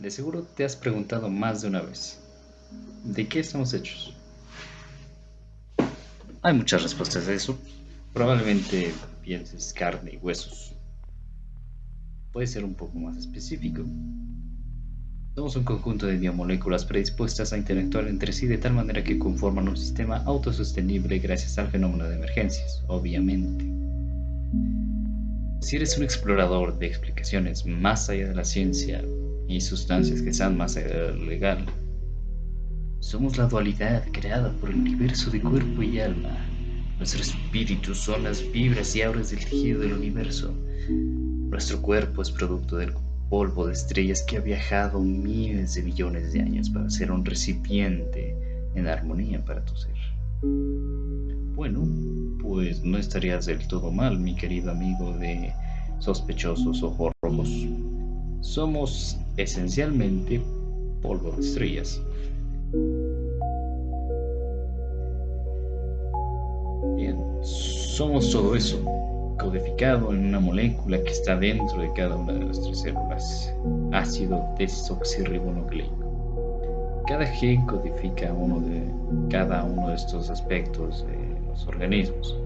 De seguro te has preguntado más de una vez, ¿de qué estamos hechos? Hay muchas respuestas a eso. Probablemente pienses carne y huesos. Puede ser un poco más específico. Somos un conjunto de biomoléculas predispuestas a interactuar entre sí de tal manera que conforman un sistema autosostenible gracias al fenómeno de emergencias, obviamente. Si eres un explorador de explicaciones más allá de la ciencia y sustancias que están más allá de lo legal, somos la dualidad creada por el universo de cuerpo y alma. Nuestro espíritu son las vibras y auras del tejido del universo. Nuestro cuerpo es producto del polvo de estrellas que ha viajado miles de millones de años para ser un recipiente en armonía para tu ser. Bueno, pues no estarías del todo mal, mi querido amigo de sospechosos ojos rojos. Somos esencialmente polvo de estrellas. Bien, somos todo eso, codificado en una molécula que está dentro de cada una de nuestras células, ácido desoxirribonucleico. Cada gen codifica cada uno de estos aspectos de los organismos.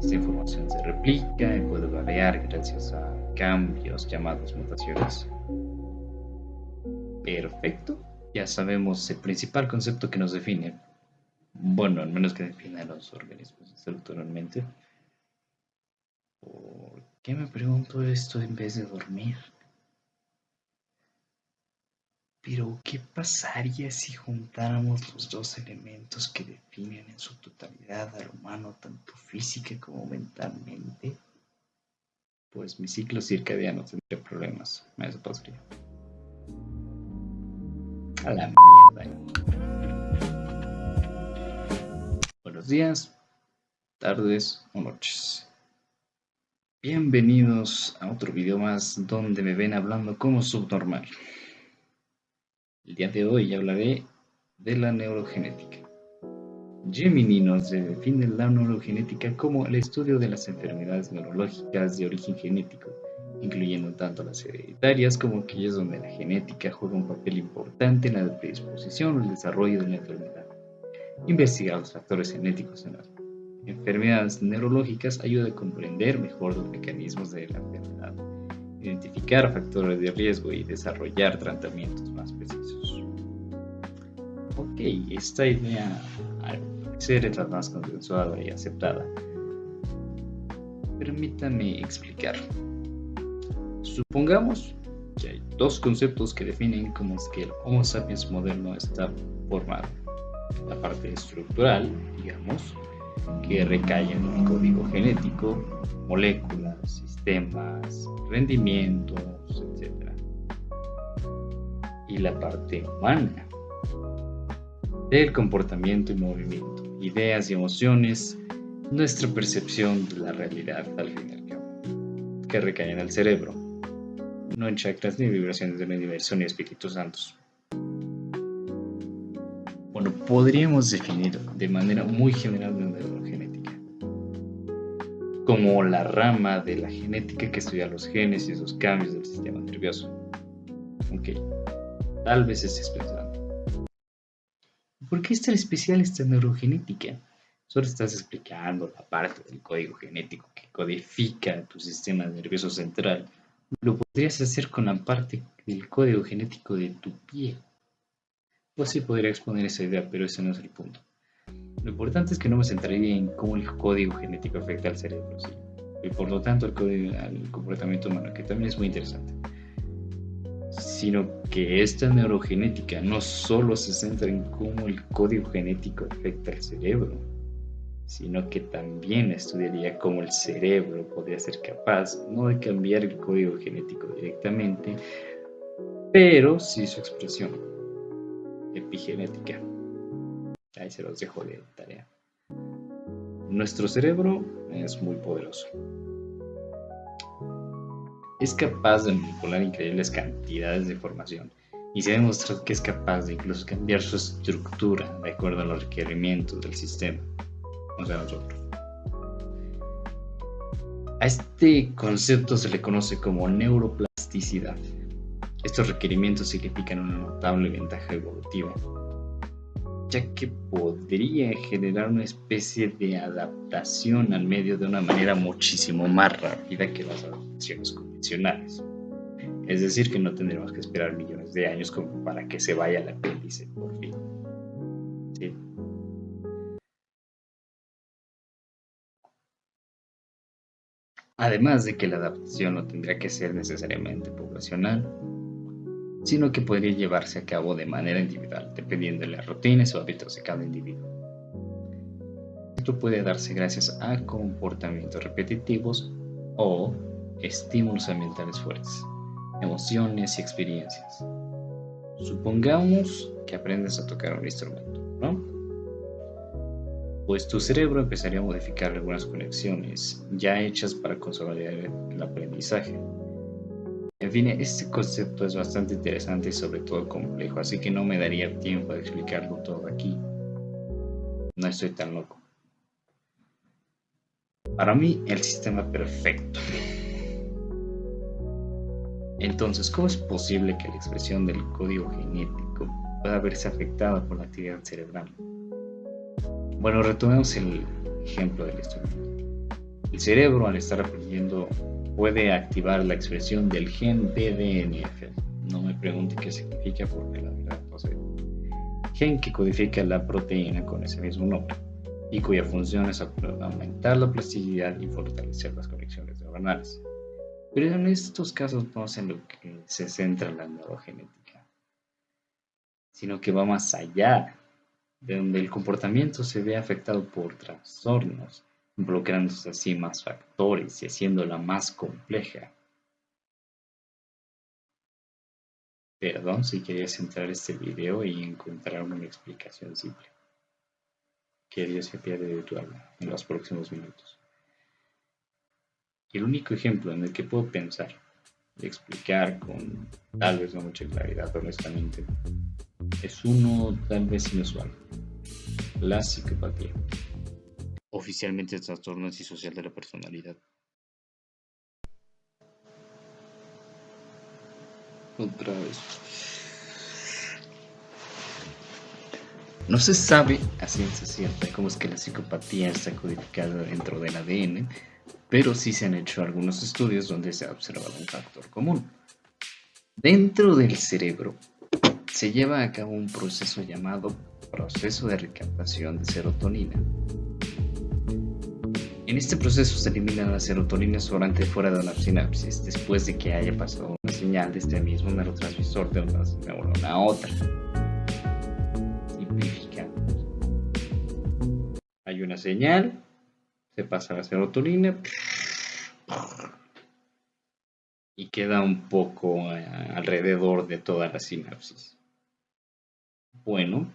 Esta información se replica y puede variar gracias a cambios llamados mutaciones. Perfecto, ya sabemos el principal concepto que nos define. Bueno, al menos que define a los organismos estructuralmente. ¿Por qué me pregunto esto en vez de dormir? Pero, ¿qué pasaría si juntáramos los dos elementos que definen en su totalidad al humano, tanto física como mentalmente? Pues mi ciclo circadiano tendría problemas. Eso pasaría. A la mierda. Buenos días, tardes o noches. Bienvenidos a otro video más donde me ven hablando como subnormal. El día de hoy hablaré de la neurogenética. Gemini nos define la neurogenética como el estudio de las enfermedades neurológicas de origen genético, incluyendo tanto las hereditarias como aquellas donde la genética juega un papel importante en la predisposición o el desarrollo de la enfermedad. Investigar los factores genéticos en las enfermedades neurológicas ayuda a comprender mejor los mecanismos de la enfermedad, identificar factores de riesgo y desarrollar tratamientos más precisos. Ok, esta idea al parecer es la más consensuada y aceptada. Permítame explicar. Supongamos que hay dos conceptos que definen cómo es que el Homo sapiens moderno está formado. La parte estructural, digamos, que recae en el código genético, moléculas, sistemas, rendimientos, etc. Y la parte humana, del comportamiento y movimiento, ideas y emociones, nuestra percepción de la realidad al fin y al cabo, que recae en el cerebro, no en chakras ni vibraciones del universo ni espíritus santos. Bueno, podríamos definir de manera muy general la neurogenética como la rama de la genética que estudia los genes y esos cambios del sistema nervioso. Ok, tal vez estés pensando, ¿por qué es tan especial esta neurogenética? Solo estás explicando la parte del código genético que codifica tu sistema nervioso central. Lo podrías hacer con la parte del código genético de tu pie. Pues sí podría exponer esa idea, pero ese no es el punto. Lo importante es que no me centraría en cómo el código genético afecta al cerebro, ¿sí? Y por lo tanto al comportamiento humano, que también es muy interesante. Sino que esta neurogenética no solo se centra en cómo el código genético afecta al cerebro, sino que también estudiaría cómo el cerebro podría ser capaz, no de cambiar el código genético directamente, pero sí su expresión epigenética. Ahí se los dejo de tarea. Nuestro cerebro es muy poderoso. Es capaz de manipular increíbles cantidades de información y se ha demostrado que es capaz de incluso cambiar su estructura de acuerdo a los requerimientos del sistema, o sea, nosotros. A este concepto se le conoce como neuroplasticidad. Estos requerimientos significan una notable ventaja evolutiva, ya que podría generar una especie de adaptación al medio de una manera muchísimo más rápida que las adaptaciones convencionales. Es decir, que no tendremos que esperar millones de años como para que se vaya la apéndice por fin. ¿Sí? Además de que la adaptación no tendría que ser necesariamente poblacional, sino que podría llevarse a cabo de manera individual, dependiendo de las rutinas o hábitos de cada individuo. Esto puede darse gracias a comportamientos repetitivos o estímulos ambientales fuertes, emociones y experiencias. Supongamos que aprendes a tocar un instrumento, ¿no? Pues tu cerebro empezaría a modificar algunas conexiones ya hechas para consolidar el aprendizaje. En fin, este concepto es bastante interesante y sobre todo complejo, así que no me daría tiempo de explicarlo todo aquí. No estoy tan loco. Para mí, el sistema perfecto. Entonces, ¿cómo es posible que la expresión del código genético pueda verse afectada por la actividad cerebral? Bueno, retomemos el ejemplo del instrumento. El cerebro, al estar aprendiendo, puede activar la expresión del gen BDNF. No me pregunte qué significa porque la verdad no sé. Gen que codifica la proteína con ese mismo nombre y cuya función es aumentar la plasticidad y fortalecer las conexiones neuronales. Pero en estos casos no es en lo que se centra la neurogenética, sino que va más allá, de donde el comportamiento se ve afectado por trastornos, involucrándose así más factores y haciéndola más compleja. Perdón si quería centrar este video y encontrar una explicación simple. Que Dios se pierde de tu alma en los próximos minutos. El único ejemplo en el que puedo pensar y explicar con tal vez no mucha claridad, honestamente, es uno tal vez inusual: la psicopatía, oficialmente trastorno antisocial de la personalidad. Otra vez. No se sabe a ciencia cierta cómo es que la psicopatía está codificada dentro del ADN, pero sí se han hecho algunos estudios donde se ha observado un factor común. Dentro del cerebro se lleva a cabo un proceso llamado proceso de recaptación de serotonina. En este proceso se elimina la serotonina sobrante fuera de una sinapsis después de que haya pasado una señal de este mismo neurotransmisor de una neurona a otra. Simplificando. Hay una señal, se pasa la serotonina y queda un poco alrededor de toda la sinapsis. Bueno,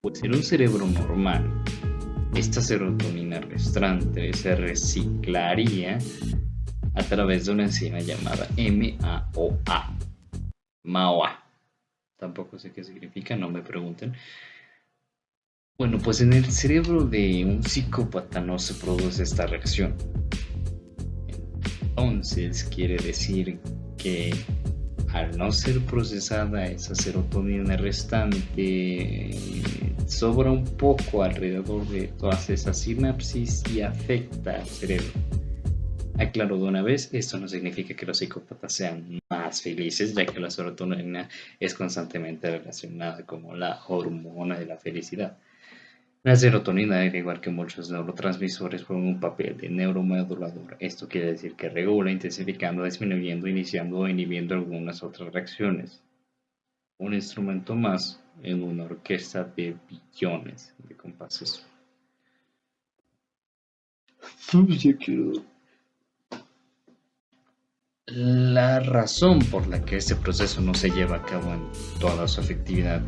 pues en un cerebro normal, esta serotonina restante se reciclaría a través de una enzima llamada MAOA. MAOA. Tampoco sé qué significa, no me pregunten. Bueno, pues en el cerebro de un psicópata no se produce esta reacción. Entonces quiere decir que al no ser procesada esa serotonina restante, sobra un poco alrededor de todas esas sinapsis y afecta al cerebro. Aclaro de una vez, esto no significa que los psicópatas sean más felices, ya que la serotonina es constantemente relacionada como la hormona de la felicidad. La serotonina, al igual que muchos neurotransmisores, juega un papel de neuromodulador. Esto quiere decir que regula, intensificando, disminuyendo, iniciando o inhibiendo algunas otras reacciones. Un instrumento más en una orquesta de billones de compases. Yo quiero... La razón por la que este proceso no se lleva a cabo en toda su efectividad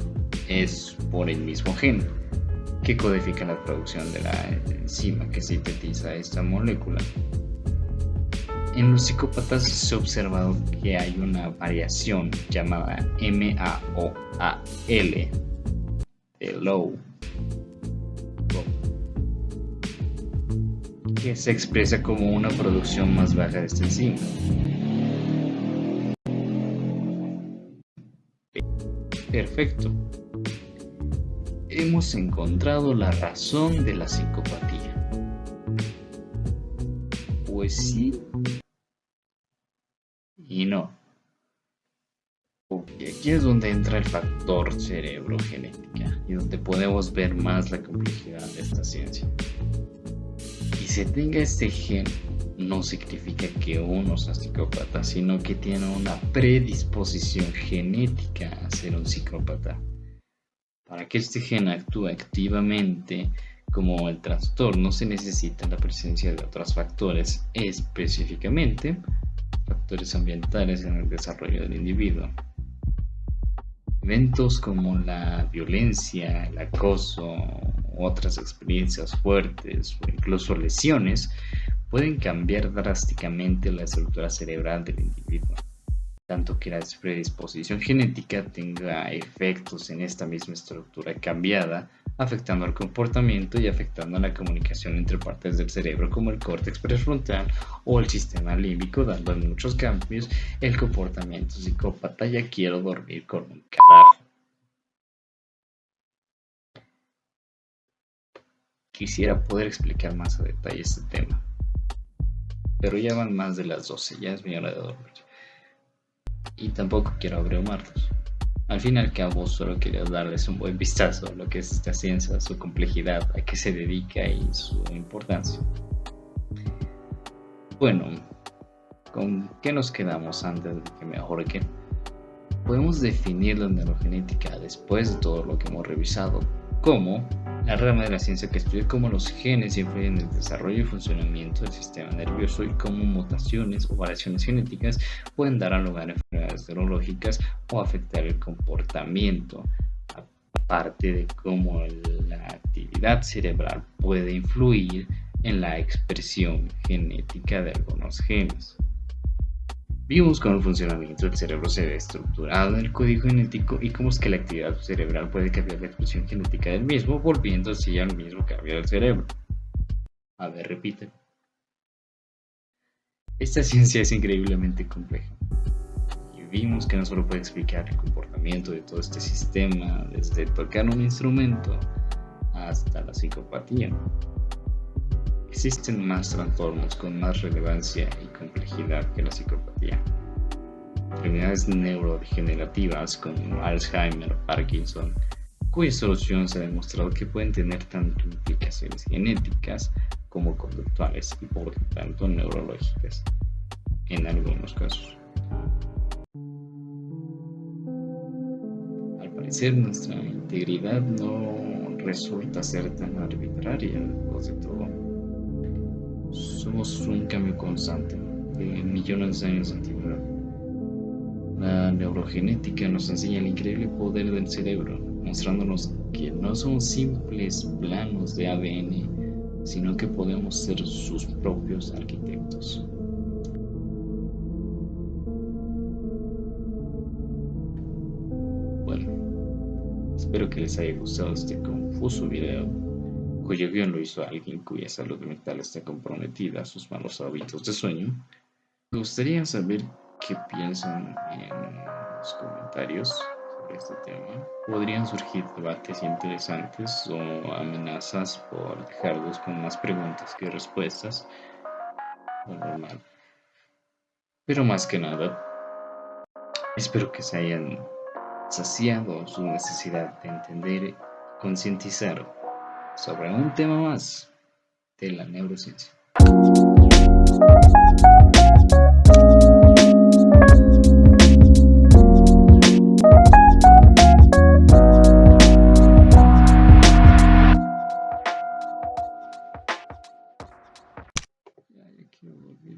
es por el mismo gen que codifica la producción de la enzima que sintetiza esta molécula. En los psicópatas se ha observado que hay una variación llamada MAOAL de low, que se expresa como una producción más baja de esta enzima. Perfecto. Hemos encontrado la razón de la psicopatía. Pues sí y no. Porque aquí es donde entra el factor cerebrogenética y donde podemos ver más la complejidad de esta ciencia. Que se tenga este gen no significa que uno sea psicópata, sino que tiene una predisposición genética a ser un psicópata. Para que este gen actúe activamente como el trastorno se necesita la presencia de otros factores, específicamente factores ambientales en el desarrollo del individuo. Eventos como la violencia, el acoso, otras experiencias fuertes o incluso lesiones pueden cambiar drásticamente la estructura cerebral del individuo, tanto que la predisposición genética tenga efectos en esta misma estructura cambiada, afectando al comportamiento y afectando a la comunicación entre partes del cerebro como el córtex prefrontal o el sistema límbico, dando en muchos cambios el comportamiento psicópata. Ya quiero dormir con un carajo. Quisiera poder explicar más a detalle este tema, pero ya van más de las 12, ya es mi hora de dormir. Y tampoco quiero abrumarlos. Al fin y al cabo, solo quería darles un buen vistazo a lo que es esta ciencia, su complejidad, a qué se dedica y su importancia. Bueno, ¿con qué nos quedamos antes de que me ahorquen? Podemos definir la neurogenética después de todo lo que hemos revisado como la rama de la ciencia que estudia cómo los genes influyen en el desarrollo y funcionamiento del sistema nervioso y cómo mutaciones o variaciones genéticas pueden dar lugar a enfermedades neurológicas o afectar el comportamiento, aparte de cómo la actividad cerebral puede influir en la expresión genética de algunos genes. Vimos cómo el funcionamiento del cerebro se ve estructurado en el código genético y cómo es que la actividad cerebral puede cambiar la expresión genética del mismo, volviendo así al mismo cambio del cerebro. A ver, repite. Esta ciencia es increíblemente compleja. Y vimos que no solo puede explicar el comportamiento de todo este sistema, desde tocar un instrumento hasta la psicopatía. Existen más trastornos con más relevancia y complejidad que la psicopatía. Enfermedades neurodegenerativas como Alzheimer o Parkinson, cuya solución se ha demostrado que pueden tener tanto implicaciones genéticas como conductuales y por lo tanto neurológicas en algunos casos. Al parecer nuestra integridad no resulta ser tan arbitraria después de todo. Somos un cambio constante de millones de años de antigüedad. La neurogenética nos enseña el increíble poder del cerebro, mostrándonos que no son simples planos de ADN, sino que podemos ser sus propios arquitectos. Bueno, espero que les haya gustado este confuso video, cuyo guión lo hizo alguien cuya salud mental está comprometida a sus malos hábitos de sueño. Me gustaría saber qué piensan en los comentarios sobre este tema. Podrían surgir debates interesantes o amenazas por dejarlos con más preguntas que respuestas, lo normal. Pero más que nada, espero que se hayan saciado su necesidad de entender y concientizar sobre un tema más de la neurociencia. Ya quiero volver.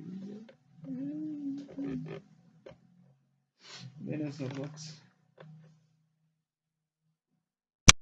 Ven a esos rocks.